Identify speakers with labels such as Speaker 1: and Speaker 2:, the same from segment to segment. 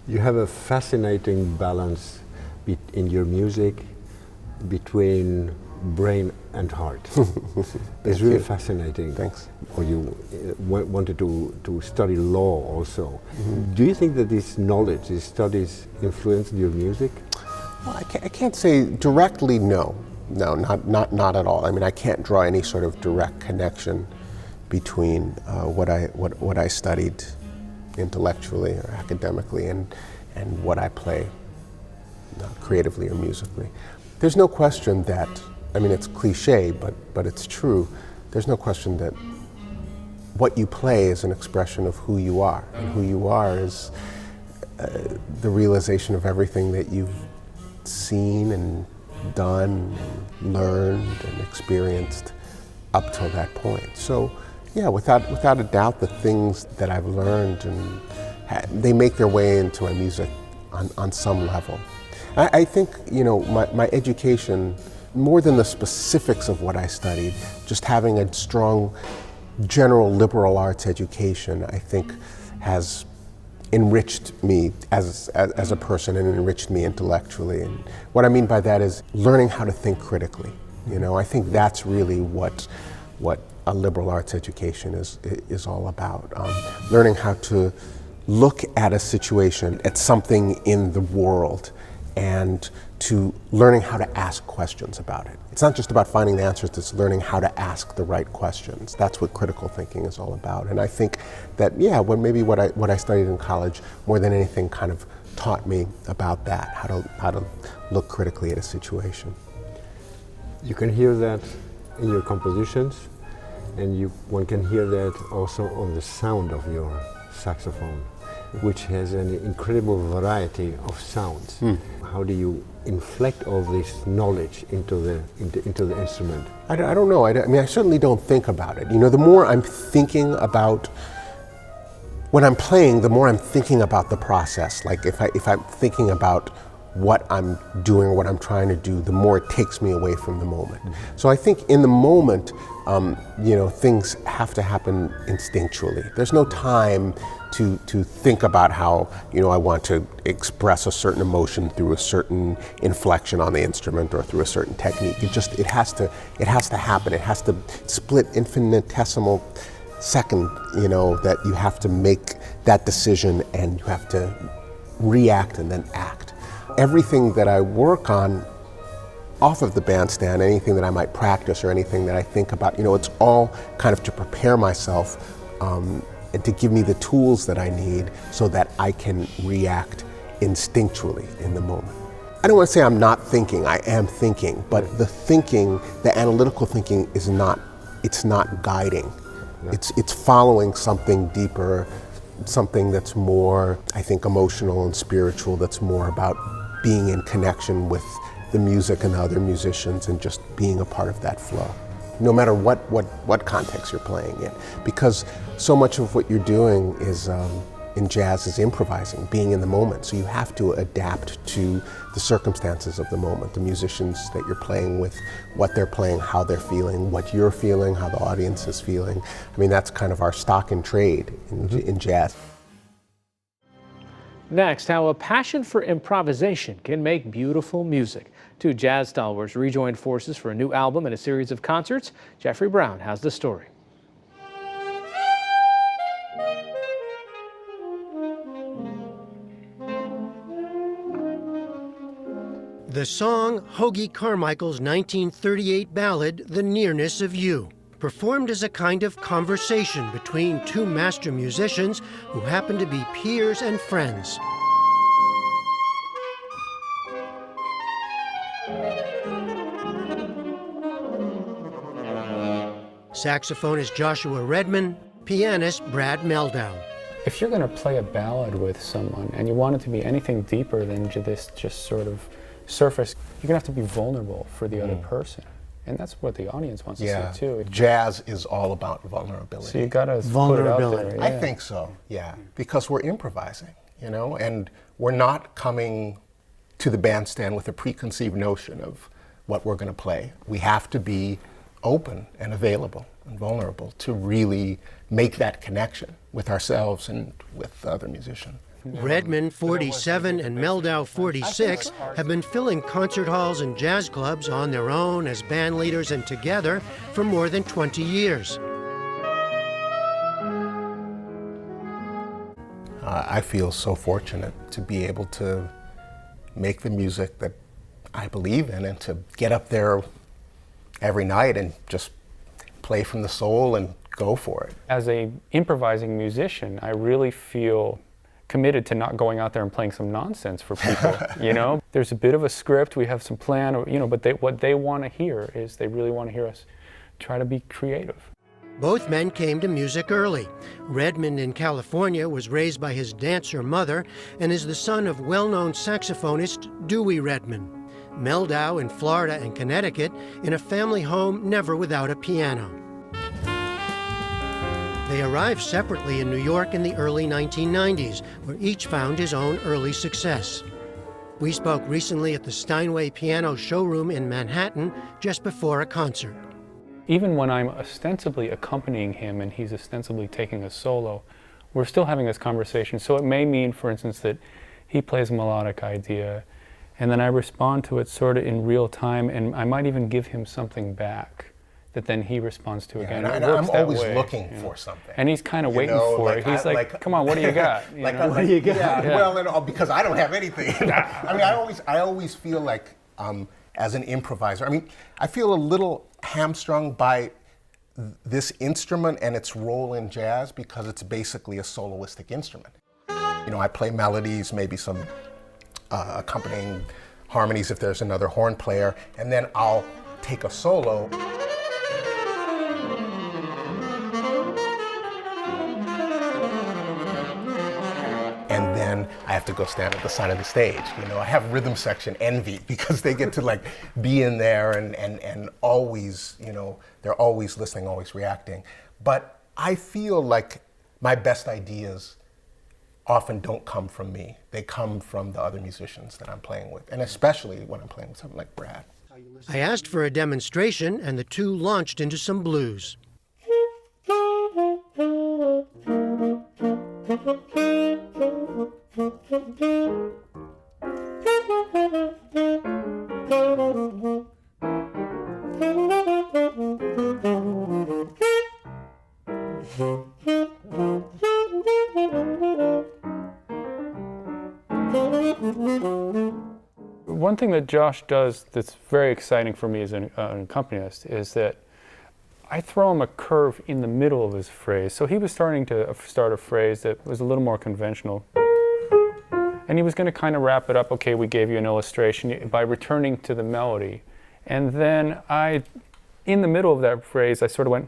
Speaker 1: You have a fascinating balance in your music between brain and heart. It's really fascinating.
Speaker 2: Thanks.
Speaker 1: Or you wanted to study law also. Do you think that this knowledge, these studies influenced your music?
Speaker 2: Well, I can't say directly no. No, not at all. I mean, I can't draw any sort of direct connection between what I studied intellectually or academically and what I play creatively or musically. There's no question that, I mean, it's cliche, but it's true. There's no question that what you play is an expression of who you are, and who you are is the realization of everything that you've seen and done and learned and experienced up till that point. So yeah, without a doubt, the things that I've learned, and they make their way into my music on some level. I think, you know, my education, more than the specifics of what I studied, just having a strong general liberal arts education, I think has enriched me as a person and enriched me intellectually. And what I mean by that is learning how to think critically. You know, I think that's really what a liberal arts education is all about. Learning how to look at a situation, at something in the world, and to learning how to ask questions about it. It's not just about finding the answers, it's learning how to ask the right questions. That's what critical thinking is all about. And I think that, yeah, what I studied in college, more than anything, kind of taught me about that, how to look critically at a situation.
Speaker 1: You can hear that in your compositions, and one can hear that also on the sound of your saxophone, which has an incredible variety of sounds. How do you inflect all this knowledge into the instrument?
Speaker 2: I don't know. I mean, I certainly don't think about it. You know, the more I'm thinking about when I'm playing, the more I'm thinking about the process. Like if I'm thinking about what I'm doing or what I'm trying to do, the more it takes me away from the moment. So I think in the moment, you know, things have to happen instinctually. There's no time to think about how, you know, I want to express a certain emotion through a certain inflection on the instrument or through a certain technique. It has to happen. It has to split infinitesimal second, you know, that you have to make that decision and you have to react and then act. Everything that I work on off of the bandstand, anything that I might practice or anything that I think about, you know, it's all kind of to prepare myself and to give me the tools that I need so that I can react instinctually in the moment. I don't want to say I'm not thinking, I am thinking, but the thinking, the analytical thinking is not, it's not guiding. No. It's following something deeper, something that's more, I think, emotional and spiritual, that's more about being in connection with the music and the other musicians and just being a part of that flow, no matter what context you're playing in. Because so much of what you're doing is, in jazz, is improvising, being in the moment. So you have to adapt to the circumstances of the moment, the musicians that you're playing with, what they're playing, how they're feeling, what you're feeling, how the audience is feeling. I mean, that's kind of our stock and trade in jazz.
Speaker 3: Next, how a passion for improvisation can make beautiful music. Two jazz stalwarts rejoined forces for a new album and a series of concerts. Jeffrey Brown has the story.
Speaker 4: The song, Hoagy Carmichael's 1938 ballad, The Nearness of You, performed as a kind of conversation between two master musicians who happen to be peers and friends. Saxophonist Joshua Redman, pianist Brad Meldau.
Speaker 5: If you're going to play a ballad with someone and you want it to be anything deeper than this just sort of surface, you're going to have to be vulnerable for the other person. And that's what the audience wants to see too.
Speaker 2: Jazz is all about vulnerability.
Speaker 5: So you got to put it out there. Yeah.
Speaker 2: I think so, yeah. Because we're improvising, you know, and we're not coming to the bandstand with a preconceived notion of what we're going to play. We have to be open and available and vulnerable to really make that connection with ourselves and with the other musician.
Speaker 4: Redman, 47, and Meldau, 46, have been filling concert halls and jazz clubs on their own as band leaders and together for more than 20 years.
Speaker 2: I feel so fortunate to be able to make the music that I believe in and to get up there every night and just play from the soul and go for it.
Speaker 5: As a improvising musician, I really feel committed to not going out there and playing some nonsense for people, you know? There's a bit of a script, we have some plan, you know, but what they want to hear is they really want to hear us try to be creative.
Speaker 4: Both men came to music early. Redman in California was raised by his dancer mother and is the son of well-known saxophonist Dewey Redman. Meldau in Florida and Connecticut in a family home never without a piano. They arrived separately in New York in the early 1990s, where each found his own early success. We spoke recently at the Steinway Piano Showroom in Manhattan just before a concert.
Speaker 5: Even when I'm ostensibly accompanying him and he's ostensibly taking a solo, we're still having this conversation. So it may mean, for instance, that he plays a melodic idea and then I respond to it sort of in real time, and I might even give him something back that then he responds to again.
Speaker 2: And I'm always looking for something.
Speaker 5: And he's kind of waiting for it. He's like, come on, what do you got?
Speaker 1: What do you got?
Speaker 2: Yeah. Well, because I don't have anything. I mean, I always feel like, as an improviser, I mean, I feel a little hamstrung by this instrument and its role in jazz because it's basically a soloistic instrument. You know, I play melodies, maybe some accompanying harmonies if there's another horn player, and then I'll take a solo. And then I have to go stand at the side of the stage. You know, I have rhythm section envy because they get to like be in there and always, you know, they're always listening, always reacting. But I feel like my best ideas often don't come from me. They come from the other musicians that I'm playing with, and especially when I'm playing with someone like Brad.
Speaker 4: I asked for a demonstration, and the two launched into some blues.
Speaker 5: One thing that Josh does that's very exciting for me as an accompanist is that I throw him a curve in the middle of his phrase. So he was starting to start a phrase that was a little more conventional. And he was going to kind of wrap it up, okay, we gave you an illustration, by returning to the melody. And then in the middle of that phrase, I sort of went,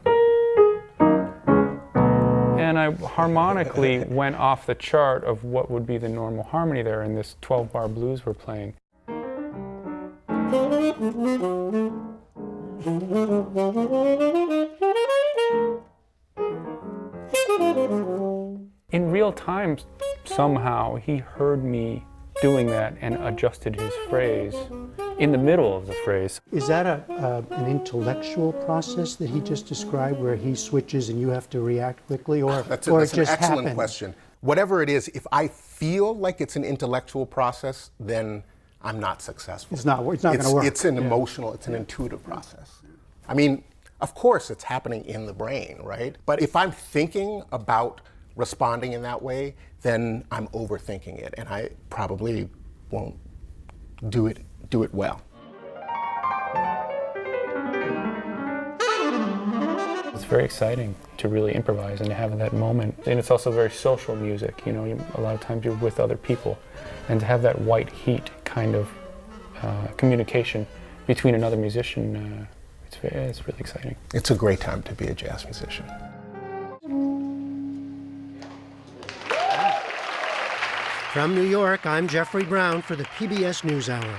Speaker 5: and I harmonically went off the chart of what would be the normal harmony there in this 12-bar blues we're playing. In real time, somehow, he heard me doing that and adjusted his phrase in the middle of the phrase.
Speaker 4: Is that an intellectual process that he just described, where he switches and you have to react quickly, or
Speaker 2: That's
Speaker 4: it
Speaker 2: an
Speaker 4: just
Speaker 2: excellent
Speaker 4: happens?
Speaker 2: question. Whatever it is, if I feel like it's an intellectual process, then I'm not successful.
Speaker 4: It's not going to work.
Speaker 2: It's an emotional, it's an intuitive process. I mean, of course it's happening in the brain, right? But if I'm thinking about responding in that way, then I'm overthinking it, and I probably won't do it well.
Speaker 5: It's very exciting to really improvise and to have that moment. And it's also very social music, you know, a lot of times you're with other people. And to have that white heat kind of communication between another musician, it's really exciting.
Speaker 2: It's a great time to be a jazz musician.
Speaker 4: From New York, I'm Jeffrey Brown for the PBS NewsHour.